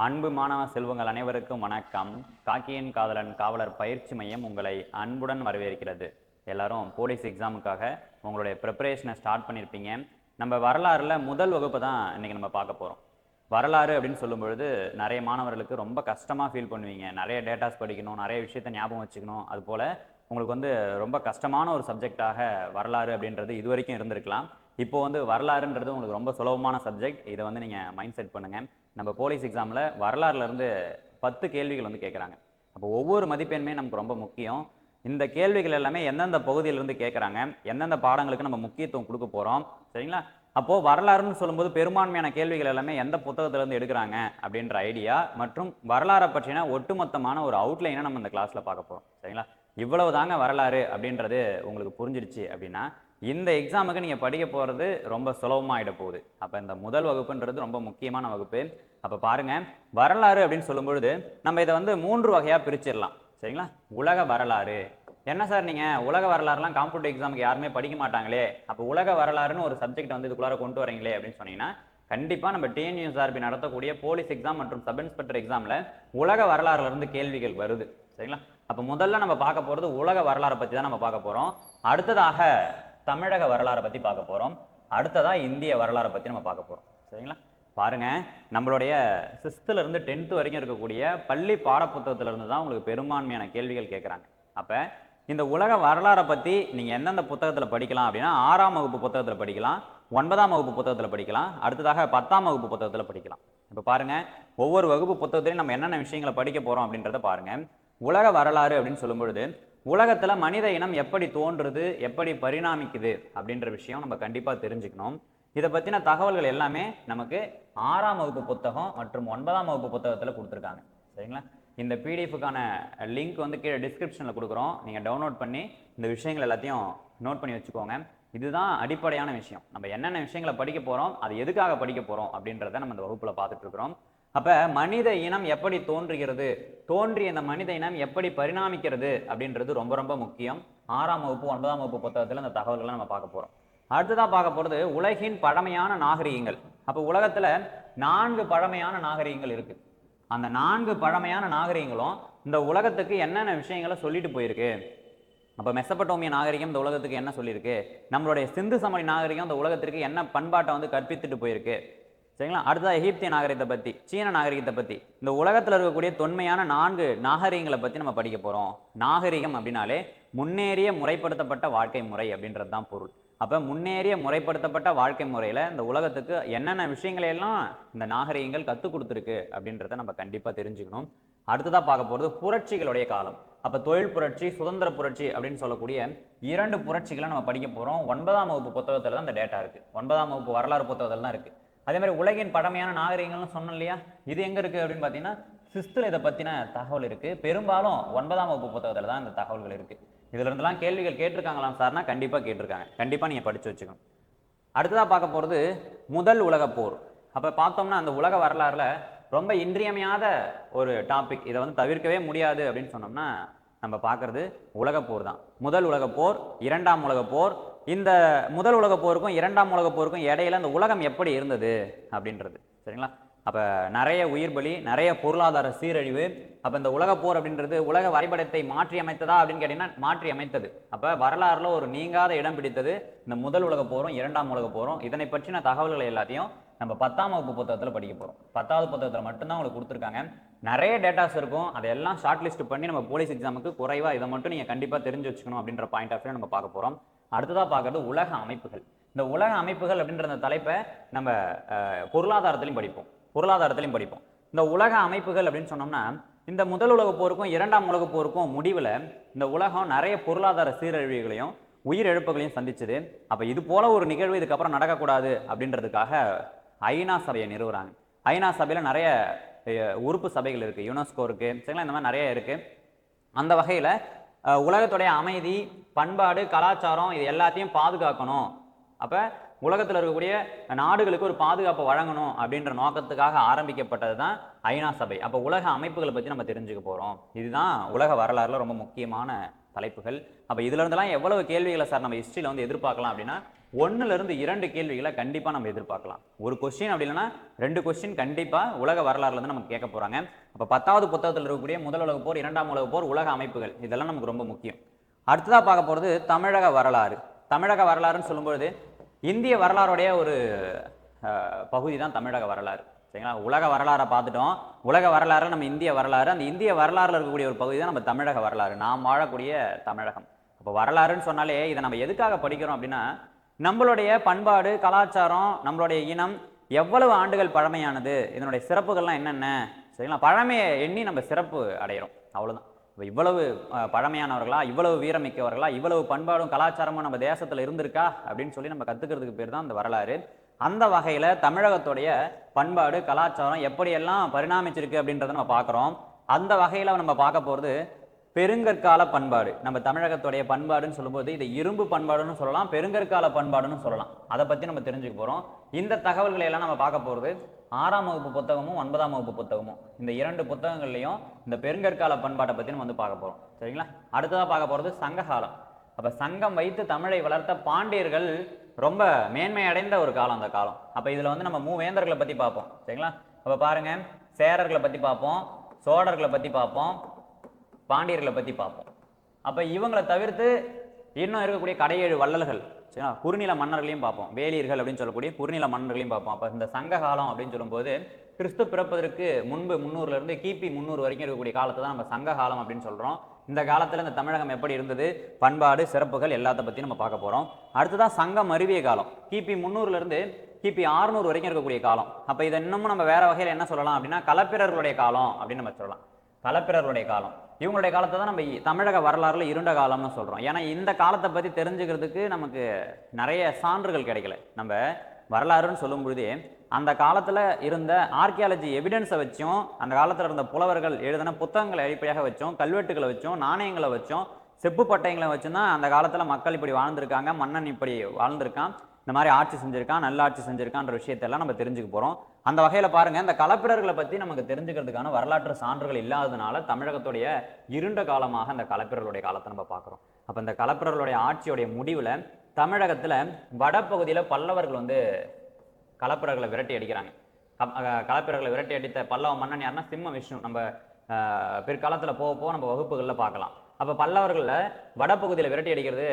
அன்பு மாணவ செல்வங்கள் அனைவருக்கும் வணக்கம். காக்கியின் காதலன் காவலர் பயிற்சி மையம் உங்களை அன்புடன் வரவேற்கிறது. எல்லாரும் போலீஸ் எக்ஸாமுக்காக உங்களுடைய ப்ரிப்பரேஷனை ஸ்டார்ட் பண்ணியிருப்பீங்க. நம்ம வரலாறுல முதல் வகுப்பு தான் இன்னைக்கு நம்ம பார்க்க போகிறோம். வரலாறு அப்படின்னு சொல்லும் பொழுது நிறைய மாணவர்களுக்கு ரொம்ப கஷ்டமாக ஃபீல் பண்ணுவீங்க. நிறைய டேட்டாஸ் படிக்கணும், நிறைய விஷயத்தை ஞாபகம் வச்சுக்கணும். அதுபோல் உங்களுக்கு ரொம்ப கஷ்டமான ஒரு சப்ஜெக்டாக வரலாறு அப்படின்றது இது வரைக்கும் இருந்திருக்கலாம். இப்போ வரலாறுன்றது உங்களுக்கு ரொம்ப சுலபமான சப்ஜெக்ட். இதை நீங்கள் மைண்ட் செட் பண்ணுங்கள். நம்ம போலீஸ் எக்ஸாமில் வரலாறுலேருந்து 10 கேள்விகள் கேட்குறாங்க. அப்போ ஒவ்வொரு மதிப்பெண்மே நமக்கு ரொம்ப முக்கியம். இந்த கேள்விகள் எல்லாமே எந்தெந்த பகுதியிலிருந்து கேட்குறாங்க, எந்தெந்த பாடங்களுக்கு நம்ம முக்கியத்துவம் கொடுக்க போகிறோம், சரிங்களா? அப்போது வரலாறுன்னு சொல்லும்போது பெரும்பான்மையான கேள்விகள் எல்லாமே எந்த புத்தகத்திலேருந்து எடுக்கிறாங்க அப்படின்ற ஐடியா மற்றும் வரலாறை பற்றின ஒட்டுமொத்தமான ஒரு அவுட்லைனை நம்ம இந்த கிளாஸில் பார்க்க போகிறோம், சரிங்களா? இவ்வளவு தாங்க வரலாறு அப்படின்றது உங்களுக்கு புரிஞ்சிடுச்சு அப்படின்னா இந்த எக்ஸாமுக்கு நீங்கள் படிக்க போகிறது ரொம்ப சுலபமாகிட போகுது. அப்போ இந்த முதல் வகுப்புன்றது ரொம்ப முக்கியமான வகுப்பு. அப்போ பாருங்கள், வரலாறு அப்படின்னு சொல்லும்பொழுது நம்ம இதை 3 வகையாக பிரிச்சிடலாம், சரிங்களா? உலக வரலாறு. என்ன சார் நீங்கள் உலக வரலாறுலாம் காம்படிட்டிவ் எக்ஸாமுக்கு யாருமே படிக்க மாட்டாங்களே, அப்போ உலக வரலாறுன்னு ஒரு சப்ஜெக்ட் இதுக்குள்ளார கொண்டு வரீங்களே அப்படின்னு சொன்னீங்கன்னா கண்டிப்பாக நம்ம டிஎன்யூஎஸ்ஆர்பி நடத்தக்கூடிய போலீஸ் எக்ஸாம் மற்றும் சப் இன்ஸ்பெக்டர் எக்ஸாமில் உலக வரலாறுலேருந்து கேள்விகள் வருது, சரிங்களா? அப்போ முதல்ல நம்ம பார்க்க போகிறது உலக வரலாறை பற்றி தான் நம்ம பார்க்க போகிறோம். அடுத்ததாக தமிழக வரலாறை பற்றி பார்க்க போகிறோம். அடுத்ததாக இந்திய வரலாறை பற்றி நம்ம பார்க்க போகிறோம், சரிங்களா? பாருங்க, நம்மளுடைய 6th இருந்து 10th வரைக்கும் இருக்கக்கூடிய பள்ளி பாடப்புத்தகத்திலிருந்து தான் உங்களுக்கு பெரும்பான்மையான கேள்விகள் கேட்குறாங்க. அப்போ இந்த உலக வரலாறை பற்றி நீங்கள் எந்தெந்த புத்தகத்தில் படிக்கலாம் அப்படின்னா 6ஆம் வகுப்பு புத்தகத்தில் படிக்கலாம், 9ஆம் வகுப்பு புத்தகத்தில் படிக்கலாம், அடுத்ததாக 10ஆம் வகுப்பு புத்தகத்தில் படிக்கலாம். இப்போ பாருங்கள், ஒவ்வொரு வகுப்பு புத்தகத்திலையும் நம்ம என்னென்ன விஷயங்களை படிக்க போகிறோம் அப்படின்றத பாருங்கள். உலக வரலாறு அப்படின்னு சொல்லும்பொழுது உலகத்தில் மனித இனம் எப்படி தோன்றுது, எப்படி பரிணாமிக்குது அப்படின்ற விஷயம் நம்ம கண்டிப்பாக தெரிஞ்சுக்கணும். இதை பற்றின தகவல்கள் எல்லாமே நமக்கு 6ஆம் வகுப்பு புத்தகம் மற்றும் 9ஆம் வகுப்பு புத்தகத்தில் கொடுத்துருக்காங்க, சரிங்களா? இந்த பிடிஎஃப்க்கான லிங்க் கீழே டிஸ்கிரிப்ஷனில் கொடுக்குறோம். நீங்கள் டவுன்லோட் பண்ணி இந்த விஷயங்கள் எல்லாத்தையும் நோட் பண்ணி வச்சுக்கோங்க. இதுதான் அடிப்படையான விஷயம். நம்ம என்னென்ன விஷயங்களை படிக்க போகிறோம், அது எதுக்காக படிக்க போகிறோம் அப்படின்றத நம்ம இந்த வகுப்பில் பார்த்துட்டு இருக்கிறோம். அப்போ மனித இனம் எப்படி தோன்றுகிறது, தோன்றிய இந்த மனித இனம் எப்படி பரிணாமிக்கிறது அப்படின்றது ரொம்ப ரொம்ப முக்கியம். 6ஆம் வகுப்பு 9ஆம் வகுப்பு புத்தகத்தில் இந்த தகவல்களை நம்ம பார்க்க போகிறோம். அடுத்ததாக பார்க்க போகிறது உலகின் பழமையான நாகரிகங்கள். அப்போ உலகத்தில் 4 பழமையான நாகரிகங்கள் இருக்குது. அந்த 4 பழமையான நாகரிகங்களும் இந்த உலகத்துக்கு என்னென்ன விஷயங்களை சொல்லிட்டு போயிருக்கு. அப்போ மெசபடோமிய நாகரிகம் இந்த உலகத்துக்கு என்ன சொல்லியிருக்கு, நம்மளுடைய சிந்து சமவெளி நாகரிகம் இந்த உலகத்திற்கு என்ன பண்பாட்டை கற்பித்துட்டு போயிருக்கு, சரிங்களா? அடுத்தது எகிப்திய நாகரிகத்தை பற்றி, சீன நாகரிகத்தை பற்றி, இந்த உலகத்தில் இருக்கக்கூடிய தொன்மையான 4 நாகரிகங்களை பற்றி நம்ம படிக்க போகிறோம். நாகரிகம் அப்படின்னாலே முன்னேறிய முறைப்படுத்தப்பட்ட வாழ்க்கை முறை அப்படின்றது தான் பொருள். அப்போ முன்னேறிய முறைப்படுத்தப்பட்ட வாழ்க்கை முறையில் இந்த உலகத்துக்கு என்னென்ன விஷயங்களையெல்லாம் இந்த நாகரிகங்கள் கற்றுக் கொடுத்துருக்கு அப்படின்றத நம்ம கண்டிப்பாக தெரிஞ்சுக்கணும். அடுத்ததாக பார்க்க போகிறது புரட்சிகளுடைய காலம். அப்போ தொழில் புரட்சி, சுதந்திர புரட்சி அப்படின்னு சொல்லக்கூடிய 2 புரட்சிகளை நம்ம படிக்க போகிறோம். 9ஆம் வகுப்பு புத்தகத்தில் தான் இந்த டேட்டா இருக்குது. 9ஆம் வகுப்பு வரலாறு புத்தகத்தில் தான் இருக்குது. அதே மாதிரி உலகின் பழமையான நாகரிகங்கள்னு சொன்னோம் இல்லையா, இது எங்கே இருக்குது அப்படின்னு பார்த்தீங்கன்னா 6th இதை பற்றின தகவல் இருக்குது. பெரும்பாலும் 9ஆம் வகுப்பு புத்தகத்தில் தான் இந்த தகவல்கள் இருக்குது. இதுல இருந்தெல்லாம் கேள்விகள் கேட்டிருக்காங்களாம் சார்னா கண்டிப்பாக கேட்டிருக்காங்க. கண்டிப்பாக நீங்கள் படித்து வச்சுக்கணும். அடுத்ததாக பார்க்க போகிறது முதல் உலக போர். அப்போ பார்த்தோம்னா அந்த உலக வரலாறுல ரொம்ப இன்றியமையாத ஒரு டாபிக், இதை தவிர்க்கவே முடியாது அப்படின்னு சொன்னோம்னா நம்ம பார்க்கறது உலகப்போர் தான். முதல் உலகப்போர், 2ஆம் உலகப்போர். இந்த முதல் உலகப் போருக்கும் 2ஆம் உலகப் போருக்கும் இடையில இந்த உலகம் எப்படி இருந்தது அப்படின்றது, சரிங்களா? அப்போ நிறைய உயிர் பலி, நிறைய பொருளாதார சீரழிவு. அப்போ இந்த உலகப்போர் அப்படின்றது உலக வரைபடத்தை மாற்றி அமைத்ததா அப்படின்னு கேட்டிங்கன்னா மாற்றி அமைத்தது. அப்போ வரலாறுல ஒரு நீங்காத இடம் பிடித்தது இந்த முதல் உலகப் போரும் 2ஆம் உலகப் போரும். இதனை பற்றின தகவல்களை எல்லாத்தையும் நம்ம 10ஆம் வகுப்பு புத்தகத்தில் படிக்க போகிறோம். 10வது புத்தகத்தில் மட்டும்தான் உங்களுக்கு கொடுத்துருக்காங்க. நிறைய டேட்டாஸ் இருக்கும், அதையெல்லாம் ஷார்ட் லிஸ்ட் பண்ணி நம்ம போலீஸ் எக்ஸாமுக்கு குறைவாக இதை மட்டும் நீங்கள் கண்டிப்பாக தெரிஞ்சு வச்சுக்கணும் அப்படின்ற பாயிண்ட் ஆஃப் வியூ நம்ம பார்க்க போகிறோம். அடுத்ததாக பார்க்கறது உலக அமைப்புகள். இந்த உலக அமைப்புகள் அப்படின்ற அந்த தலைப்பை நம்ம பொருளாதாரத்திலையும் படிப்போம். இந்த உலக அமைப்புகள் அப்படின்னு சொன்னோம்னா இந்த முதல் உலகப் போருக்கும் 2ஆம் உலகப் போருக்கும் முடிவில் இந்த உலகம் நிறைய பொருளாதார சீரழிவுகளையும் உயிரிழப்புகளையும் சந்திச்சது. அப்போ இது போல ஒரு நிகழ்வு இதுக்கப்புறம் நடக்கக்கூடாது அப்படின்றதுக்காக ஐநா சபையை நிறுவுறாங்க. ஐநா சபையில் நிறைய உறுப்பு சபைகள் இருக்குது, யுனெஸ்கோ இருக்குது, சரிங்களா? இந்த மாதிரி நிறைய இருக்குது. அந்த வகையில் உலகத்துடைய அமைதி, பண்பாடு, கலாச்சாரம் இது எல்லாத்தையும் பாதுகாக்கணும். அப்போ உலகத்தில் இருக்கக்கூடிய நாடுகளுக்கு ஒரு பாதுகாப்பை வழங்கணும் அப்படின்ற நோக்கத்துக்காக ஆரம்பிக்கப்பட்டது தான் ஐநா சபை. அப்போ உலக அமைப்புகளை பற்றி நம்ம தெரிஞ்சுக்க போகிறோம். இதுதான் உலக வரலாறுல ரொம்ப முக்கியமான தலைப்புகள். அப்போ இதுல இருந்தெல்லாம் எவ்வளவு கேள்விகளை சார் நம்ம ஹிஸ்ட்ரியில் எதிர்பார்க்கலாம் அப்படின்னா 1ல இருந்து 2 கேள்விகளை கண்டிப்பா நம்ம எதிர்பார்க்கலாம். ஒரு கொஸ்டின் அப்படி இல்லைன்னா 2 கொஸ்டின் கண்டிப்பா உலக வரலாறுல இருந்து நமக்கு கேட்க போறாங்க. அப்ப 10வது புத்தகத்தில் இருக்கக்கூடிய முதல் உலகப் போர், 2ஆம் உலகப் போர், உலக அமைப்புகள் இதெல்லாம் நமக்கு ரொம்ப முக்கியம். அடுத்ததா பார்க்க போறது தமிழக வரலாறு. தமிழக வரலாறுன்னு சொல்லும்போது இந்திய வரலாறுடைய ஒரு பகுதி தான் தமிழக வரலாறு. சரிங்களா? உலக வரலாறை பார்த்துட்டோம். உலக வரலாறு நம்ம இந்திய வரலாறு, அந்த இந்திய வரலாறுல இருக்கக்கூடிய ஒரு பகுதி தான் நம்ம தமிழக வரலாறு, நாம் வாழக்கூடிய தமிழகம். அப்போ வரலாறுன்னு சொன்னாலே இதை நம்ம எதுக்காக படிக்கிறோம் அப்படின்னா, நம்மளுடைய பண்பாடு, கலாச்சாரம், நம்மளுடைய இனம் எவ்வளவு ஆண்டுகள் பழமையானது, இதனுடைய சிறப்புகள்லாம் என்னென்ன, சரிங்களா? பழமையை எண்ணி நம்ம சிறப்பு அடைகிறோம், அவ்வளோதான். இவ்வளவு பழமையானவர்களா, இவ்வளவு வீரமிக்கவர்களா, இவ்வளவு பண்பாடும் கலாச்சாரமும் நம்ம தேசத்துல இருந்திருக்கா அப்படின்னு சொல்லி நம்ம கத்துக்கிறதுக்கு பேர் தான் இந்த வரலாறு. அந்த வகையில தமிழகத்துடைய பண்பாடு, கலாச்சாரம் எப்படியெல்லாம் பரிணாமிச்சிருக்கு அப்படின்றத நம்ம பார்க்குறோம். அந்த வகையில நம்ம பார்க்க போறது பெருங்கற்கால பண்பாடு. நம்ம தமிழகத்துடைய பண்பாடுன்னு சொல்லும்போது இதை இரும்பு பண்பாடுன்னு சொல்லலாம், பெருங்கற்கால பண்பாடுன்னு சொல்லலாம். அதை பத்தி நம்ம தெரிஞ்சுக்க போறோம். இந்த தகவல்களை எல்லாம் நம்ம பார்க்க போறது 6ஆம் வகுப்பு புத்தகமும் 9ஆம் வகுப்பு புத்தகமும், இந்த 2 புத்தகங்கள்லையும் இந்த பெருங்கற்கால பண்பாட்டை பத்தி நம்ம வந்து பார்க்க போறோம். சரிங்களா? அடுத்ததா பார்க்க போறது சங்ககாலம். அப்ப சங்கம் வைத்து தமிழை வளர்த்த பாண்டியர்கள் ரொம்ப மேன்மை அடைந்த ஒரு காலம் அந்த காலம். அப்ப இதுல வந்து நம்ம மூவேந்தர்களை பத்தி பார்ப்போம். சரிங்களா? அப்ப பாருங்க, சேரர்களை பத்தி பார்ப்போம், சோழர்களை பத்தி பார்ப்போம், பாண்டியர்களை பத்தி பார்ப்போம். அப்ப இவங்களை தவிர்த்து இன்னும் இருக்கக்கூடிய கடையேழு வள்ளல்கள், சரிங்களா, குறுநில மன்னர்களையும் பார்ப்போம், வேலியர்கள் அப்படின்னு சொல்லக்கூடிய குறுநில மன்னர்களையும் பார்ப்போம். அப்ப இந்த சங்க காலம் அப்படின்னு சொல்லும்போது கிறிஸ்து பிறப்பதற்கு முன்பு 300ல இருந்து கிபி 300 வரைக்கும் இருக்கக்கூடிய காலத்தை தான் நம்ம சங்க காலம் அப்படின்னு சொல்றோம். இந்த காலத்துல இந்த தமிழகம் எப்படி இருந்தது, பண்பாடு, சிறப்புகள் எல்லாத்த பத்தி நம்ம பார்க்க போறோம். அடுத்ததான் சங்கம் அருவிய காலம், கிபி 300ல இருந்து கிபி 600 வரைக்கும் இருக்கக்கூடிய காலம். அப்ப இதை இன்னமும் நம்ம வேற வகையில் என்ன சொல்லலாம் அப்படின்னா களப்பிரர்களுடைய காலம் அப்படின்னு நம்ம சொல்லலாம். களப்பிரர்களுடைய காலம், இவங்களுடைய காலத்தை தான் நம்ம தமிழக வரலாறுல இருண்ட காலம்னு சொல்றோம். ஏன்னா இந்த காலத்தை பத்தி தெரிஞ்சுக்கிறதுக்கு நமக்கு நிறைய சான்றுகள் கிடைக்கல. நம்ம வரலாறுன்னு சொல்லும் பொழுதே அந்த காலத்துல இருந்த ஆர்கியாலஜி எவிடன்ஸை வச்சும், அந்த காலத்துல இருந்த புலவர்கள் எழுதின புத்தகங்களை அடிப்படையாக வச்சோம், கல்வெட்டுகளை வச்சோம், நாணயங்களை வச்சோம், செப்பு பட்டயங்களை வச்சும் தான் அந்த காலத்துல மக்கள் இப்படி வாழ்ந்திருக்காங்க, மன்னன் இப்படி வாழ்ந்திருக்கான், இந்த மாதிரி ஆட்சி செஞ்சிருக்கான், நல்லாட்சி செஞ்சிருக்கான்ற விஷயத்தெல்லாம் நம்ம தெரிஞ்சுக்க போறோம். அந்த வகையில பாருங்க, இந்த களப்பிரர்களை பத்தி நமக்கு தெரிஞ்சுக்கிறதுக்கான வரலாற்று சான்றுகள் இல்லாததுனால தமிழகத்துடைய இருண்ட காலமாக அந்த களப்பிரர்களுடைய காலத்தை நம்ம பார்க்கிறோம். அப்ப இந்த களப்பிரர்களுடைய ஆட்சியுடைய முடிவுல தமிழகத்துல வடபகுதியில பல்லவர்கள் வந்து களப்பிரர்களை விரட்டி அடிக்கிறாங்க. களப்பிரர்களை விரட்டி அடித்த பல்லவ மன்னன் யாருன்னா சிம்ம விஷ்ணு. நம்ம பிற்காலத்துல போக நம்ம வகுப்புகள்ல பார்க்கலாம். அப்ப பல்லவர்கள வடபகுதியில விரட்டி அடிக்கிறது,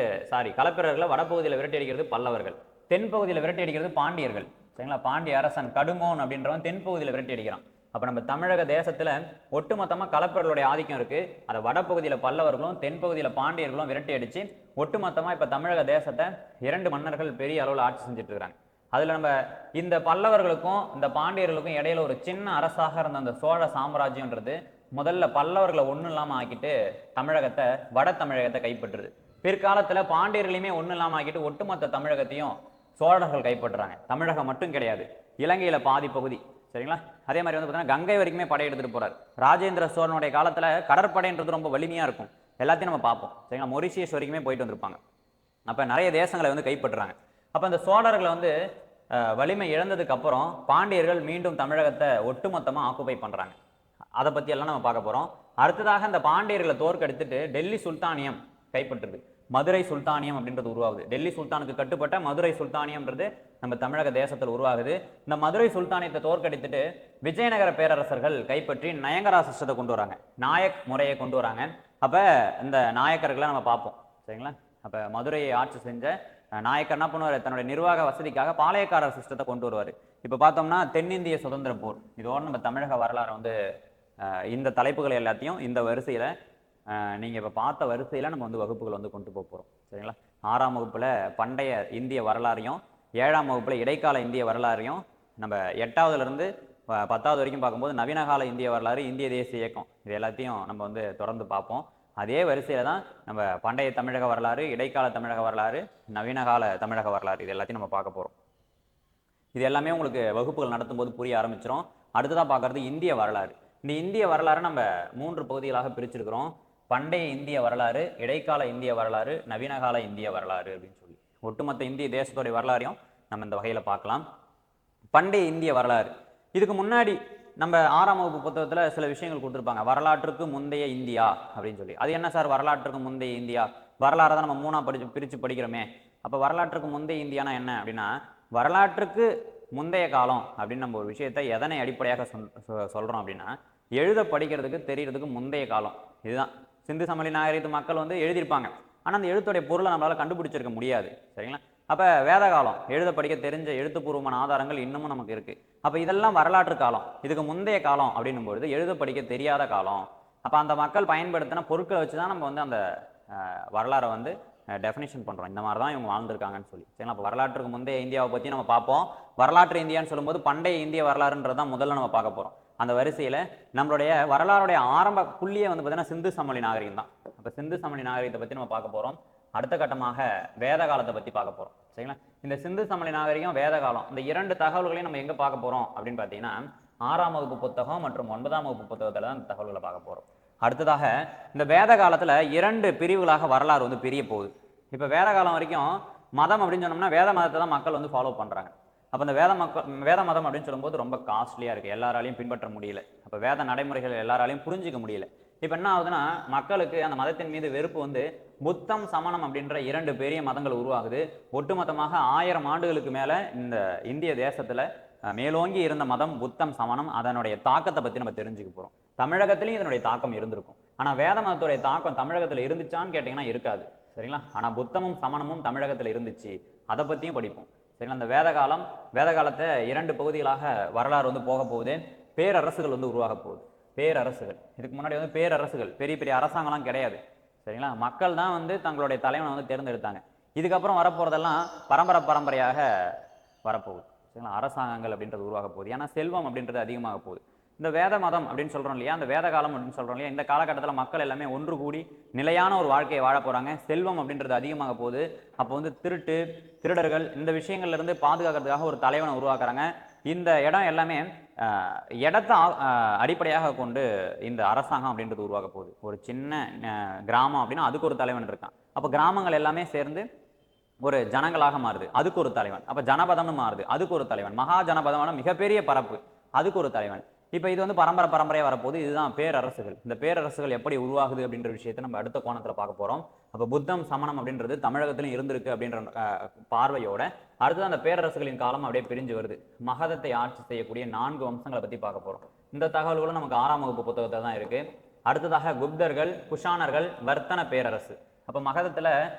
களப்பிரர்களை வடபகுதியில விரட்டி அடிக்கிறது பல்லவர்கள், தென்பகுதியில விரட்டி அடிக்கிறது பாண்டியர்கள். சரிங்களா? பாண்டிய அரசன் கடுங்கோன் அப்படின்றவன் தென்பகுதியில விரட்டி அடிக்கிறான். அப்ப நம்ம தமிழக தேசத்துல ஒட்டுமொத்தமா களப்பிரர்களுடைய ஆதிக்கம் இருக்கு. அதை வடபகுதியில பல்லவர்களும் தென்பகுதியில பாண்டியர்களும் விரட்டி அடிச்சு ஒட்டுமொத்தமா இப்ப தமிழக தேசத்தை 2 மன்னர்கள் பெரிய அளவில் ஆட்சி செஞ்சுட்டு இருக்காங்க. அதுல நம்ம இந்த பல்லவர்களுக்கும் இந்த பாண்டியர்களுக்கும் இடையில ஒரு சின்ன அரசாக இருந்த அந்த சோழ சாம்ராஜ்யம்ன்றது முதல்ல பல்லவர்களை ஒன்றும் இல்லாம ஆக்கிட்டு தமிழகத்தை, வட தமிழகத்தை கைப்பற்றுது. பிற்காலத்துல பாண்டியர்களையுமே ஒன்றும் இல்லாம ஆக்கிட்டு ஒட்டுமொத்த தமிழகத்தையும் சோழர்கள் கைப்பற்றுறாங்க. தமிழகம் மட்டும் கிடையாது, இலங்கையில பாதி பகுதி. சரிங்களா? அதே மாதிரி வந்து பார்த்தீங்கன்னா கங்கை வரைக்குமே படை எடுத்துட்டு போறாரு. ராஜேந்திர சோழனுடைய காலத்துல கடற்படைன்றது ரொம்ப வலிமையா இருக்கும், எல்லாத்தையும் நம்ம பார்ப்போம். சரிங்களா? மொரிஷியஸ் வரைக்குமே போயிட்டு வந்திருப்பாங்க. அப்ப நிறைய தேசங்களை வந்து கைப்பற்றுறாங்க. அப்ப இந்த சோழர்களை வந்து வலிமை இழந்ததுக்கு அப்புறம் பாண்டியர்கள் மீண்டும் தமிழகத்தை ஒட்டுமொத்தமா ஆக்குபை பண்றாங்க. அதை பத்தி எல்லாம் நம்ம பார்க்க போறோம். அடுத்ததாக இந்த பாண்டியர்களை தோற்கடித்துட்டு டெல்லி சுல்தானியம் கைப்பற்றுது, மதுரை சுல்தானியம் அப்படின்றது உருவாகுது. டெல்லி சுல்தானுக்கு கட்டுப்பட்ட மதுரை சுல்தானியம்ன்றது நம்ம தமிழக தேசத்தில் உருவாகுது. இந்த மதுரை சுல்தானியத்தை தோற்கடித்துட்டு விஜயநகர பேரரசர்கள் கைப்பற்றி நயங்கரா சிஸ்டத்தை கொண்டு வராங்க, நாயக் முறையை கொண்டு வராங்க. அப்ப இந்த நாயக்கர்களை நம்ம பார்ப்போம். சரிங்களா? அப்ப மதுரையை ஆட்சி செஞ்ச நாயக்கர் என்ன பண்ணுவார், தன்னுடைய நிர்வாக வசதிக்காக பாளையக்காரர் சிஸ்டத்தை கொண்டு வருவார். இப்ப பார்த்தோம்னா தென்னிந்திய சுதந்திர போர், இதோட நம்ம தமிழக வரலாறு வந்து இந்த தலைப்புகளை எல்லாத்தையும் இந்த வரிசையில நீங்க இப்ப பார்த்த வரிசையில நம்ம வந்து வகுப்புகள் வந்து கொண்டு போக போறோம். சரிங்களா? 6ஆம் வகுப்புல பண்டைய இந்திய வரலாறையும், 7ஆம் வகுப்புல இடைக்கால இந்திய வரலாறையும், நம்ம 8வதுல இருந்து 10வது வரைக்கும் பார்க்கும்போது நவீனகால இந்திய வரலாறு, இந்திய தேசிய இயக்கம், இது எல்லாத்தையும் நம்ம வந்து தொடர்ந்து பார்ப்போம். அதே வரிசையில தான் நம்ம பண்டைய தமிழக வரலாறு, இடைக்கால தமிழக வரலாறு, நவீனகால தமிழக வரலாறு, இது எல்லாத்தையும் நம்ம பார்க்க போறோம். இது எல்லாமே உங்களுக்கு வகுப்புகள் நடத்தும் போது புரிய ஆரம்பிச்சிடும். அடுத்ததான் பார்க்கறது இந்திய வரலாறு. இந்த இந்திய வரலாறு நம்ம 3 பகுதிகளாக பிரிச்சிருக்கிறோம். பண்டைய இந்திய வரலாறு, இடைக்கால இந்திய வரலாறு, நவீனகால இந்திய வரலாறு அப்படின்னு சொல்லி ஒட்டுமொத்த இந்திய தேசத்துடைய வரலாறையும் நம்ம இந்த வகையில பார்க்கலாம். பண்டைய இந்திய வரலாறு, இதுக்கு முன்னாடி நம்ம 6ஆம் வகுப்பு புத்தகத்துல சில விஷயங்கள் கொடுத்துருப்பாங்க, வரலாற்றுக்கு முந்தைய இந்தியா அப்படின்னு சொல்லி. அது என்ன சார் வரலாற்றுக்கு முந்தைய இந்தியா? வரலாறு தான் நம்ம 3ஆ பிரிச்சு படிக்கிறோமே, அப்போ வரலாற்றுக்கு முந்தைய இந்தியானா என்ன அப்படின்னா, வரலாற்றுக்கு முந்தைய காலம் அப்படின்னு நம்ம ஒரு விஷயத்தை எதனை அடிப்படையாக சொல்றோம் அப்படின்னா, எழுத படிக்கிறதுக்கு தெரியறதுக்கு முந்தைய காலம். இதுதான் சிந்து சமவெளி நாகரிகத்து மக்கள் வந்து எழுதியிருப்பாங்க. ஆனால் அந்த எழுத்துடைய பொருளை நம்மளால கண்டுபிடிச்சிருக்க முடியாது. சரிங்களா? அப்போ வேத காலம், எழுத படிக்க தெரிஞ்ச எழுத்துப்பூர்வமான ஆதாரங்கள் இன்னமும் நமக்கு இருக்கு. அப்போ இதெல்லாம் வரலாற்று காலம். இதுக்கு முந்தைய காலம் அப்படின்னும் பொழுது எழுத படிக்க தெரியாத காலம். அப்போ அந்த மக்கள் பயன்படுத்தின பொருட்களை வச்சு தான் நம்ம வந்து அந்த வரலாறை வந்து டெஃபினேஷன் பண்ணுறோம். இந்த மாதிரி தான் இவங்க வாழ்ந்துருக்காங்கன்னு சொல்லி. சரிங்களா? அப்போ வரலாற்றுக்கு முந்தைய இந்தியாவை பற்றி நம்ம பார்ப்போம். வரலாற்று இந்தியான்னு சொல்லும்போது பண்டைய இந்திய வரலாறுன்றது தான் முதல்ல நம்ம பார்க்க போகிறோம். அந்த வரிசையில் நம்மளுடைய வரலாறுடைய ஆரம்ப புள்ளியே வந்து பார்த்தீங்கன்னா சிந்து சமவெளி நாகரிகம் தான். அப்போ சிந்து சமவெளி நாகரிகத்தை பற்றி நம்ம பார்க்க போகிறோம். அடுத்த கட்டமாக வேத காலத்தை பற்றி பார்க்க போகிறோம். சரிங்களா? இந்த சிந்து சமவெளி நாகரிகம், வேத காலம், இந்த 2 தகவல்களையும் நம்ம எங்கே பார்க்க போகிறோம் அப்படின்னு பார்த்தீங்கன்னா 6ஆம் வகுப்பு புத்தகம் மற்றும் 9ஆம் வகுப்பு புத்தகத்தில் தான் இந்த தகவல்களை பார்க்க போகிறோம். அடுத்ததாக இந்த வேத காலத்தில் 2 பிரிவுகளாக வரலாறு வந்து பிரிய போகுது. இப்போ வேத காலம் வரைக்கும் மதம் அப்படின்னு சொன்னோம்னா வேத மதத்தை தான் மக்கள் வந்து ஃபாலோ பண்ணுறாங்க. அப்போ இந்த வேத மதம் அப்படின்னு சொல்லும்போது ரொம்ப காஸ்ட்லியாக இருக்குது, எல்லாராலையும் பின்பற்ற முடியல. அப்போ வேத நடைமுறைகள் எல்லாராலையும் புரிஞ்சிக்க முடியல. இப்போ என்ன ஆகுதுன்னா, மக்களுக்கு அந்த மதத்தின் மீது வெறுப்பு வந்து புத்தம் சமணம் அப்படின்ற 2 பெரிய மதங்கள் உருவாகுது. ஒட்டுமொத்தமாக 1000 ஆண்டுகளுக்கு மேலே இந்த இந்திய தேசத்தில் மேலோங்கி இருந்த மதம் புத்தம் சமணம். அதனுடைய தாக்கத்தை பற்றி நம்ம தெரிஞ்சுக்க போகிறோம். தமிழகத்திலையும் இதனுடைய தாக்கம் இருந்திருக்கும். ஆனால் வேத மதத்துடைய தாக்கம் தமிழகத்தில் இருந்துச்சான்னு கேட்டிங்கன்னா இருக்காது. சரிங்களா? ஆனால் புத்தமும் சமணமும் தமிழகத்தில் இருந்துச்சு. அதை பற்றியும் படிப்போம். சரிங்களா? அந்த வேத காலத்தை 2 பகுதிகளாக வரலாறு வந்து போக போகுது. பேரரசுகள் வந்து உருவாக போகுது. பேரரசுகள், இதுக்கு முன்னாடி வந்து பேரரசுகள், பெரிய பெரிய அரசாங்கம்லாம் கிடையாது. சரிங்களா? மக்கள் தான் வந்து தங்களுடைய தலைவனை வந்து தேர்ந்தெடுத்தாங்க. இதுக்கப்புறம் வரப்போகிறதெல்லாம் பரம்பரையாக வரப்போகுது. சரிங்களா? அரசாங்கங்கள் அப்படின்றது உருவாக போகுது. ஏன்னா செல்வம் அப்படின்றது அதிகமாக போகுது. இந்த வேத மதம் அப்படின்னு சொல்கிறோம் இல்லையா, அந்த வேத காலம் அப்படின்னு சொல்கிறோம் இல்லையா, இந்த காலகட்டத்தில் மக்கள் எல்லாமே ஒன்று கூடி நிலையான ஒரு வாழ்க்கையை வாழ போகிறாங்க. செல்வம் அப்படின்றது அதிகமாக போகுது. அப்போ வந்து திருடர்கள் இந்த விஷயங்கள்லேருந்து பாதுகாக்கிறதுக்காக ஒரு தலைவனை உருவாக்குறாங்க. இந்த இடம் எல்லாமே இடத்தை அடிப்படையாக கொண்டு இந்த அரசாங்கம் அப்படின்றது உருவாக்க போகுது. ஒரு சின்ன கிராமம் அப்படின்னா அதுக்கு ஒரு தலைவன் இருக்கான். அப்போ கிராமங்கள் எல்லாமே சேர்ந்து ஒரு ஜனங்களாக மாறுது, அதுக்கு ஒரு தலைவன். அப்போ ஜனபதம்னு மாறுது, அதுக்கு ஒரு தலைவன். மகா ஜனபதமான மிகப்பெரிய பரப்பு, அதுக்கு ஒரு தலைவன். இப்போ இது வந்து பரம்பரையாக வரப்போகுது. இதுதான் பேரரசுகள். இந்த பேரரசுகள் எப்படி உருவாகுது அப்படின்ற விஷயத்தை நம்ம அடுத்த கோணத்தில் பார்க்க போகிறோம். அப்போ புத்தம் சமணம் அப்படின்றது தமிழகத்திலும் இருந்திருக்கு அப்படின்ற பார்வையோட அடுத்தது அந்த பேரரசுகளின் காலம் அப்படியே பிரிஞ்சு வருது. மகதத்தை ஆட்சி செய்யக்கூடிய 4 வம்சங்களை பற்றி பார்க்க போகிறோம். இந்த தகவல்களும் நமக்கு 6ஆம் வகுப்பு புத்தகத்தில் தான் இருக்குது. அடுத்ததாக குப்தர்கள், குஷானர்கள், வர்த்தன பேரரசு. அப்போ மகதத்தில்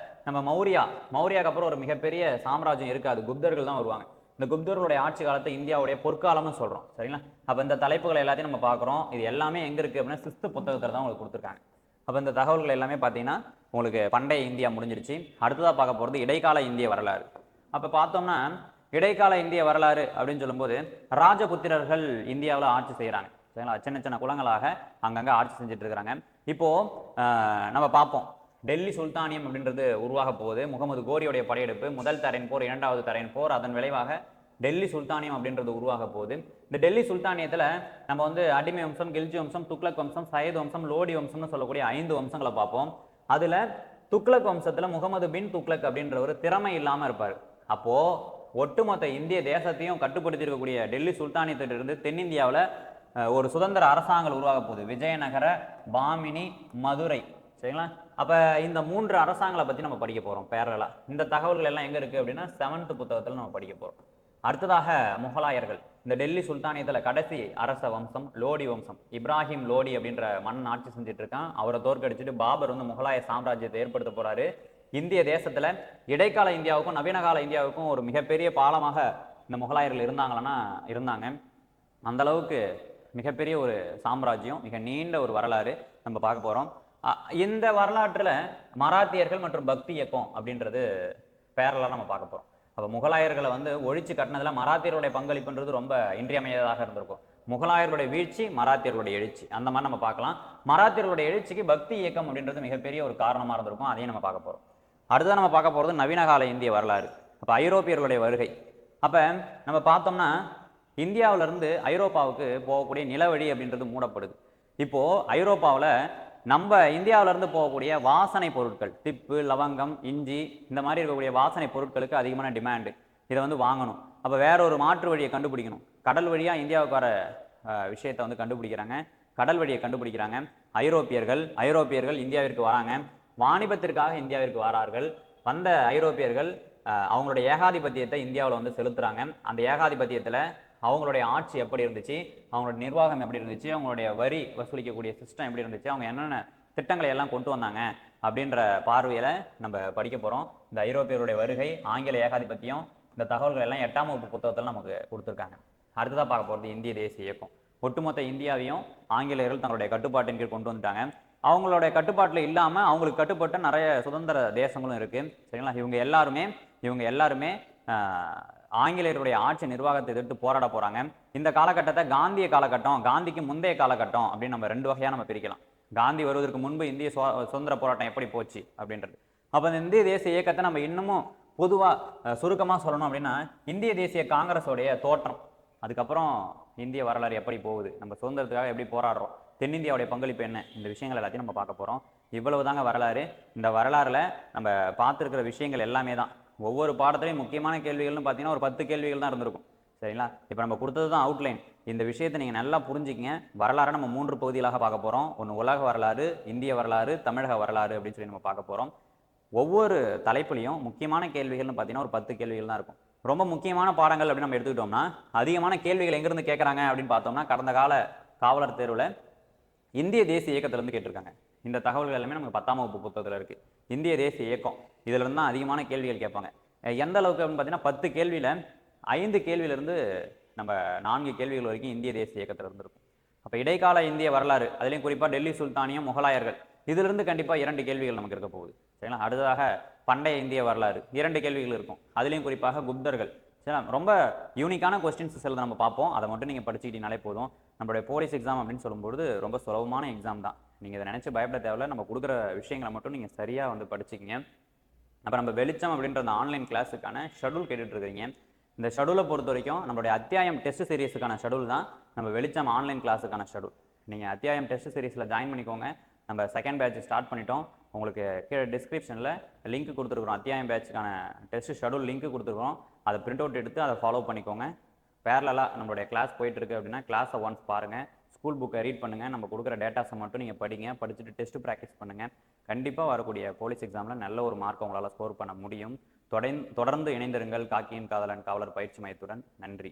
நம்ம மௌரியாவுக்கு அப்புறம் ஒரு மிகப்பெரிய சாம்ராஜ்யம் இருக்காது, குப்தர்கள் தான் வருவாங்க. இந்த குப்தர்களுடைய ஆட்சி காலத்தை இந்தியாவுடைய பொற்காலம்னு சொல்கிறோம். சரிங்களா? அப்போ இந்த தலைப்புகளை எல்லாத்தையும் நம்ம பார்க்குறோம். இது எல்லாமே எங்கே இருக்குது அப்படின்னா 6th புத்தகத்தில் தான் உங்களுக்கு கொடுத்துருக்காங்க. அப்போ இந்த தகவல்கள் எல்லாமே பார்த்தீங்கன்னா உங்களுக்கு பண்டைய இந்தியா முடிஞ்சிருச்சு. அடுத்ததாக பார்க்க போகிறது இடைக்கால இந்திய வரலாறு. அப்போ பார்த்தோம்னா இடைக்கால இந்திய வரலாறு அப்படின்னு சொல்லும்போது ராஜபுத்திரர்கள் இந்தியாவில் ஆட்சி செய்கிறாங்க. சரிங்களா? சின்ன சின்ன குலங்களாக அங்கங்கே ஆட்சி செஞ்சுட்டு இருக்கிறாங்க. இப்போது நம்ம பார்ப்போம், டெல்லி சுல்தானியம் அப்படின்றது உருவாக போகுது. முகமது கோரியோடைய படையெடுப்பு, முதல் தரையின் போர், 2வது தரையின் போர், அதன் விளைவாக டெல்லி சுல்தானியம் அப்படின்றது உருவாக போகுது. இந்த டெல்லி சுல்தானியத்தில் நம்ம வந்து அடிமை வம்சம், கில்ஜி வம்சம், துக்ளக் வம்சம், சையது வம்சம், லோடி வம்சம்னு சொல்லக்கூடிய 5 வம்சங்களை பார்ப்போம். அதில் துக்ளக் வம்சத்தில் முகமது பின் துக்ளக் அப்படின்றவர் திறமை இல்லாமல் இருப்பார். அப்போது ஒட்டுமொத்த இந்திய தேசத்தையும் கட்டுப்படுத்தியிருக்கக்கூடிய டெல்லி சுல்தானியத்திலிருந்து தென்னிந்தியாவில் ஒரு சுதந்திர அரசாங்கம் உருவாக போகுது. விஜயநகர, பாமினி, மதுரை. சரிங்களா? அப்போ இந்த 3 அரசாங்கங்களை பற்றி நம்ம படிக்க போகிறோம் பேரலாக. இந்த தகவல்கள் எல்லாம் எங்கே இருக்குது அப்படின்னா 7th புத்தகத்தில் நம்ம படிக்க போகிறோம். அடுத்ததாக முகலாயர்கள். இந்த டெல்லி சுல்தானியத்தில் கடைசி அரச வம்சம் லோடி வம்சம். இப்ராஹிம் லோடி அப்படின்ற மன்னன் ஆட்சி செஞ்சுட்டு இருக்கான். அவரை தோற்கடிச்சிட்டு பாபர் வந்து முகலாய சாம்ராஜ்யத்தை ஏற்படுத்த போகிறாரு. இந்திய தேசத்தில் இடைக்கால இந்தியாவுக்கும் நவீன கால இந்தியாவுக்கும் ஒரு மிகப்பெரிய பாலமாக இந்த முகலாயர்கள் இருந்தாங்க. அந்த அளவுக்கு மிகப்பெரிய ஒரு சாம்ராஜ்யம், மிக நீண்ட ஒரு வரலாறு நம்ம பார்க்க போகிறோம். இந்த வரலாற்றில் மராத்தியர்கள் மற்றும் பக்தி இயக்கம் அப்படின்றது பேரலாக நம்ம பார்க்க போகிறோம். அப்போ முகலாயர்களை வந்து ஒழிச்சு கட்டினதில் மராத்தியர்களுடைய பங்களிப்புன்றது ரொம்ப இன்றியமையாததாக இருந்திருக்கும். முகலாயர்களுடைய வீழ்ச்சி, மராத்தியர்களுடைய எழுச்சி, அந்த மாதிரி நம்ம பார்க்கலாம். மராத்தியர்களுடைய எழுச்சிக்கு பக்தி இயக்கம் அப்படின்றது மிகப்பெரிய ஒரு காரணமாக இருந்திருக்கும். அதையும் நம்ம பார்க்க போகிறோம். அடுத்ததான் நம்ம பார்க்க போகிறது நவீன கால இந்திய வரலாறு. அப்போ ஐரோப்பியர்களுடைய வருகை. அப்போ நம்ம பார்த்தோம்னா இந்தியாவிலிருந்து ஐரோப்பாவுக்கு போகக்கூடிய நிலவழி அப்படின்றது மூடப்படுது. இப்போது ஐரோப்பாவில் நம்ம இந்தியாவிலேருந்து போகக்கூடிய வாசனை பொருட்கள், திப்பு, லவங்கம், இஞ்சி, இந்த மாதிரி இருக்கக்கூடிய வாசனை பொருட்களுக்கு அதிகமான டிமாண்டு. இதை வந்து வாங்கணும். அப்போ வேற ஒரு மாற்று வழியை கண்டுபிடிக்கணும். கடல் வழியாக இந்தியாவுக்கு வர விஷயத்தை வந்து கண்டுபிடிக்கிறாங்க. கடல் வழியை கண்டுபிடிக்கிறாங்க. ஐரோப்பியர்கள் இந்தியாவிற்கு வராங்க. வாணிபத்திற்காக இந்தியாவிற்கு வரார்கள். வந்த ஐரோப்பியர்கள் அவங்களுடைய ஏகாதிபத்தியத்தை இந்தியாவில் வந்து செலுத்துறாங்க. அந்த ஏகாதிபத்தியத்தில் அவங்களுடைய ஆட்சி எப்படி இருந்துச்சு, அவங்களோட நிர்வாகம் எப்படி இருந்துச்சு, அவங்களுடைய வரி வசூலிக்கக்கூடிய சிஸ்டம் எப்படி இருந்துச்சு, அவங்க என்னென்ன திட்டங்களை எல்லாம் கொண்டு வந்தாங்க அப்படின்ற பார்வையில் நம்ம படிக்க போகிறோம். இந்த ஐரோப்பியருடைய வருகை, ஆங்கில ஏகாதிபத்தியம், இந்த தகவல்கள் எல்லாம் 8ஆம் வகுப்பு புத்தகத்தில் நமக்கு கொடுத்துருக்காங்க. அடுத்ததாக பார்க்க போகிறது இந்திய தேசிய இயக்கம். ஒட்டுமொத்த இந்தியாவையும் ஆங்கிலேயர்கள் தங்களுடைய கட்டுப்பாட்டின் கீழ் கொண்டு வந்துட்டாங்க. அவங்களுடைய கட்டுப்பாட்டில் இல்லாமல் அவங்களுக்கு கட்டுப்பட்ட நிறைய சுதந்திர தேசங்களும் இருக்குது. சரிங்களா? இவங்க எல்லாருமே ஆங்கிலேயருடைய ஆட்சி நிர்வாகத்தை எதிர்த்து போராட போகிறாங்க. இந்த காலகட்டத்தை காந்திய காலகட்டம், காந்திக்கு முந்தைய காலகட்டம் அப்படின்னு நம்ம 2 வகையாக நம்ம பிரிக்கலாம். காந்தி வருவதற்கு முன்பு இந்திய சுதந்திர போராட்டம் எப்படி போச்சு அப்படின்றது. அப்போ இந்த இந்திய தேசிய இயக்கத்தை நம்ம இன்னமும் பொதுவாக சுருக்கமாக சொல்லணும் அப்படின்னா, இந்திய தேசிய காங்கிரஸோடைய தோற்றம், அதுக்கப்புறம் இந்திய வரலாறு எப்படி போகுது, நம்ம சுதந்திரத்துக்காக எப்படி போராடுறோம், தென்னிந்தியாவுடைய பங்களிப்பு என்ன, இந்த விஷயங்கள் எல்லாத்தையும் நம்ம பார்க்க போகிறோம். இவ்வளவு தாங்க வரலாறு. இந்த வரலாறுல நம்ம பார்த்துருக்கிற விஷயங்கள் எல்லாமே தான். ஒவ்வொரு பாடத்துலையும் முக்கியமான கேள்விகள்னு பார்த்தீங்கன்னா ஒரு 10 கேள்விகள் தான் இருந்திருக்கும். சரிங்களா? இப்போ நம்ம கொடுத்தது தான் அவுட்லைன். இந்த விஷயத்தை நீங்கள் நல்லா புரிஞ்சுக்கிங்க. வரலாறை நம்ம 3 பகுதிகளாக பார்க்க போகிறோம். ஒன்று உலக வரலாறு, இந்திய வரலாறு, தமிழக வரலாறு அப்படின்னு சொல்லி நம்ம பார்க்க போகிறோம். ஒவ்வொரு தலைப்புலையும் முக்கியமான கேள்விகள்னு பார்த்தீங்கன்னா ஒரு 10 கேள்விகள் தான் இருக்கும். ரொம்ப முக்கியமான பாடங்கள் அப்படின்னு நம்ம எடுத்துக்கிட்டோம்னா அதிகமான கேள்விகள் எங்கேருந்து கேட்குறாங்க அப்படின்னு பார்த்தோம்னா கடந்த கால காவலர் தேர்வில் இந்திய தேசிய இயக்கத்திலேருந்து கேட்டிருக்காங்க. இந்த தகவல்கள் எல்லாமே நமக்கு 10ஆம் வகுப்பு புத்தகத்தில் இருக்குது. இந்திய தேசிய இயக்கம் இதிலிருந்து தான் அதிகமான கேள்விகள் கேட்பாங்க. எந்த அளவுக்கு அப்படின்னு பார்த்தீங்கன்னா 10 கேள்வியில் 5 கேள்வியிலிருந்து நம்ம 4 கேள்விகள் வரைக்கும் இந்திய தேசிய இயக்கத்தில் இருந்திருக்கும். அப்போ இடைக்கால இந்திய வரலாறு, அதுலேயும் குறிப்பாக டெல்லி சுல்தானியம், முகலாயர்கள், இதிலிருந்து கண்டிப்பாக 2 கேள்விகள் நமக்கு இருக்க போகுது. சரிங்களா? அடுத்ததாக பண்டைய இந்திய வரலாறு 2 கேள்விகள் இருக்கும். அதுலேயும் குறிப்பாக குப்தர்கள். சரிங்களா? ரொம்ப யூனிக்கான கொஸ்டின்ஸ் சிலது நம்ம பார்ப்போம். அதை மட்டும் நீங்கள் படிச்சுக்கிட்டீங்கனாலே போதும். நம்மளுடைய போலீஸ் எக்ஸாம் அப்படின்னு சொல்லும்போது ரொம்ப சுலபமான எக்ஸாம் தான். நீங்கள் இதை நினச்சி பயப்பட தேவையில்ல. நம்ம கொடுக்குற விஷயங்களை மட்டும் நீங்கள் சரியாக வந்து படிச்சுக்கிங்க. அப்போ நம்ம வெளிச்சம் அப்படின்ற அந்த ஆன்லைன் கிளாஸுக்கான ஷெடியூல் கேட்டுட்ருக்கீங்க. இந்த ஷெடியூலை பொறுத்த வரைக்கும் நம்மளுடைய அத்தியாயம் டெஸ்ட் சீரிஸுக்கான ஷெடியூல் தான் நம்ம வெளிச்சம் ஆன்லைன் கிளாஸுக்கான ஷெடியூல். நீங்கள் அத்தியாயம் டெஸ்ட் சீரிஸில் ஜாயின் பண்ணிக்கோங்க. நம்ம செகண்ட் பேட்ச் ஸ்டார்ட் பண்ணிட்டோம். உங்களுக்கு கீழே டிஸ்கிரிப்ஷனில் லிங்க் கொடுத்துருக்குறோம். அத்தியாயம் பேட்சுக்கான டெஸ்ட் ஷெடியூல் லிங்க் கொடுத்துருக்குறோம். அதை பிரிண்ட் அவுட் எடுத்து அதை ஃபாலோ பண்ணிக்கோங்க. பேரலாக நம்மளுடைய கிளாஸ் போயிட்டுருக்கு அப்படின்னா கிளாஸை ஒன்ஸ் பாருங்கள். ஸ்கூல் புக்கை ரீட் பண்ணுங்கள். நம்ம கொடுக்குற டேட்டாஸை மட்டும் நீங்கள் படிங்க. படிச்சுட்டு டெஸ்ட்டு ப்ராக்டிஸ் பண்ணுங்கள். கண்டிப்பாக வரக்கூடிய போலீஸ் எக்ஸாமில் நல்ல ஒரு மார்க்கை உங்களால் ஸ்கோர் பண்ண முடியும். தொடர்ந்து இணைந்திருங்கள் காக்கியின் காதலன் காவலர் பயிற்சி மையத்துடன். நன்றி.